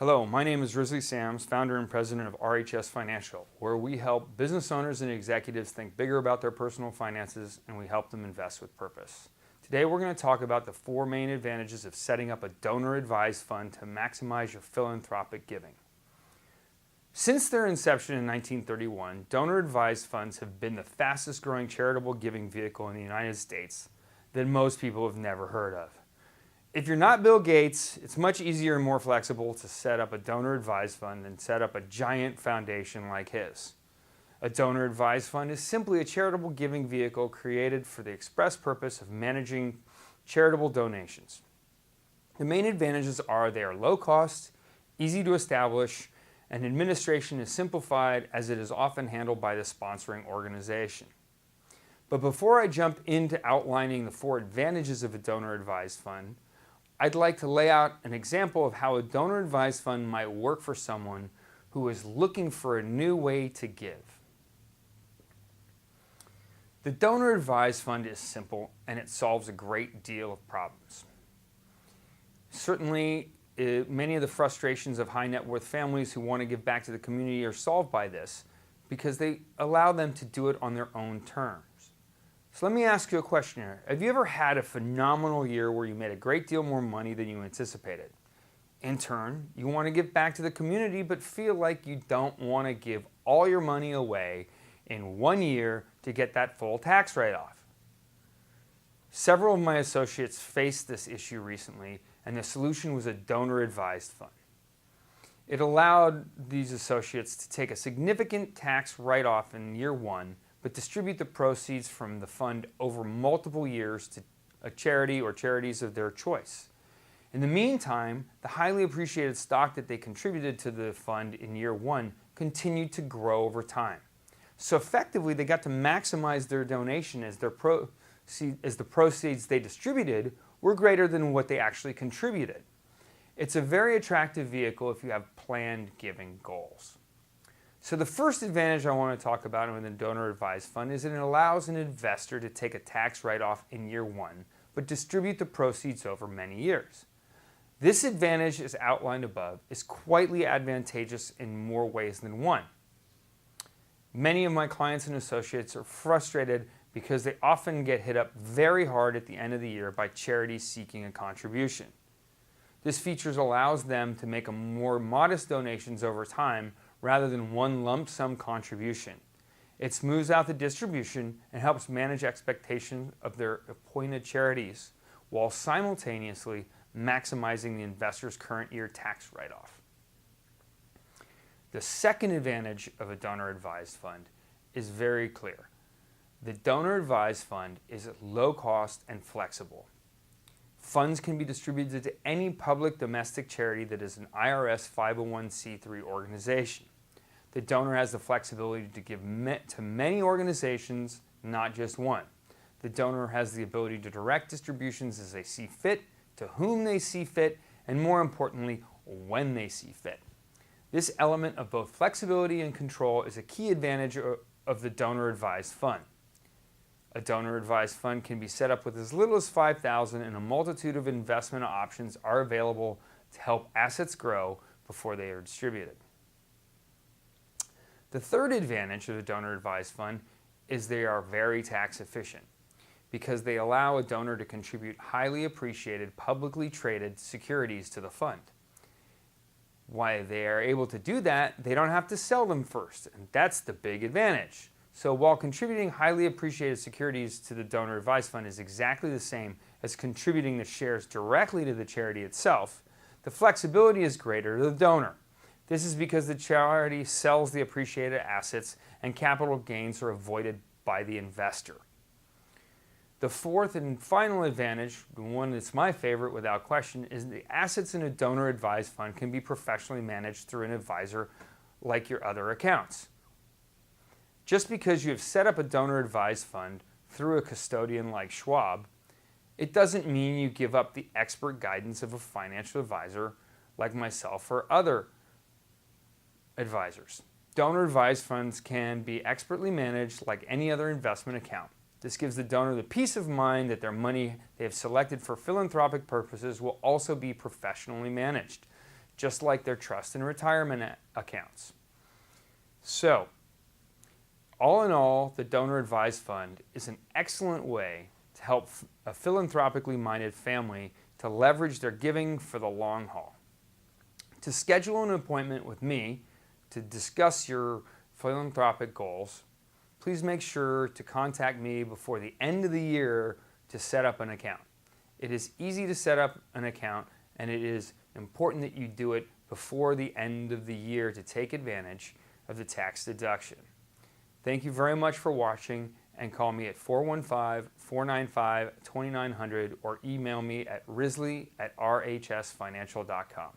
Hello, my name is Risley Sams, founder and president of RHS Financial, where we help business owners and executives think bigger about their personal finances and we help them invest with purpose. Today we're going to talk about the 4 main advantages of setting up a donor-advised fund to maximize your philanthropic giving. Since their inception in 1931, donor-advised funds have been the fastest growing charitable giving vehicle in the United States that most people have never heard of. If you're not Bill Gates, it's much easier and more flexible to set up a donor-advised fund than set up a giant foundation like his. A donor-advised fund is simply a charitable giving vehicle created for the express purpose of managing charitable donations. The main advantages are they are low cost, easy to establish, and administration is simplified as it is often handled by the sponsoring organization. But before I jump into outlining the 4 advantages of a donor-advised fund, I'd like to lay out an example of how a donor-advised fund might work for someone who is looking for a new way to give. The donor-advised fund is simple and it solves a great deal of problems. Certainly, many of the frustrations of high net worth families who want to give back to the community are solved by this because they allow them to do it on their own terms. So let me ask you a question here. Have you ever had a phenomenal year where you made a great deal more money than you anticipated? In turn, you want to give back to the community but feel like you don't want to give all your money away in 1 year to get that full tax write-off. Several of my associates faced this issue recently, and the solution was a donor-advised fund. It allowed these associates to take a significant tax write-off in year 1 but distribute the proceeds from the fund over multiple years to a charity or charities of their choice. In the meantime, the highly appreciated stock that they contributed to the fund in year 1 continued to grow over time. So effectively, they got to maximize their donation as the proceeds they distributed were greater than what they actually contributed. It's a very attractive vehicle if you have planned giving goals. So the first advantage I want to talk about with a donor-advised fund is that it allows an investor to take a tax write-off in year 1, but distribute the proceeds over many years. This advantage, as outlined above, is quietly advantageous in more ways than one. Many of my clients and associates are frustrated because they often get hit up very hard at the end of the year by charities seeking a contribution. This feature allows them to make a more modest donations over time rather than one lump sum contribution. It smooths out the distribution and helps manage expectations of their appointed charities while simultaneously maximizing the investor's current year tax write-off. The second advantage of a donor-advised fund is very clear. The donor-advised fund is low cost and flexible. Funds can be distributed to any public domestic charity that is an IRS 501c3 organization. The donor has the flexibility to give to many organizations, not just one. The donor has the ability to direct distributions as they see fit, to whom they see fit, and more importantly, when they see fit. This element of both flexibility and control is a key advantage of the donor-advised fund. A donor-advised fund can be set up with as little as $5,000 and a multitude of investment options are available to help assets grow before they are distributed. The third advantage of the donor-advised fund is they are very tax efficient because they allow a donor to contribute highly appreciated publicly traded securities to the fund. Why they are able to do that, they don't have to sell them first, and that's the big advantage. So while contributing highly appreciated securities to the donor-advised fund is exactly the same as contributing the shares directly to the charity itself, the flexibility is greater to the donor. This is because the charity sells the appreciated assets and capital gains are avoided by the investor. The fourth and final advantage, the one that's my favorite without question, is the assets in a donor-advised fund can be professionally managed through an advisor like your other accounts. Just because you have set up a donor-advised fund through a custodian like Schwab, it doesn't mean you give up the expert guidance of a financial advisor like myself or other advisors. Donor-advised funds can be expertly managed like any other investment account. This gives the donor the peace of mind that their money they have selected for philanthropic purposes will also be professionally managed. just like their trust and retirement accounts. So, all in all, the Donor Advised Fund is an excellent way to help a philanthropically minded family to leverage their giving for the long haul. To schedule an appointment with me to discuss your philanthropic goals, please make sure to contact me before the end of the year to set up an account. It is easy to set up an account, and it is important that you do it before the end of the year to take advantage of the tax deduction. Thank you very much for watching, and call me at 415-495-2900 or email me at risley@rhsfinancial.com.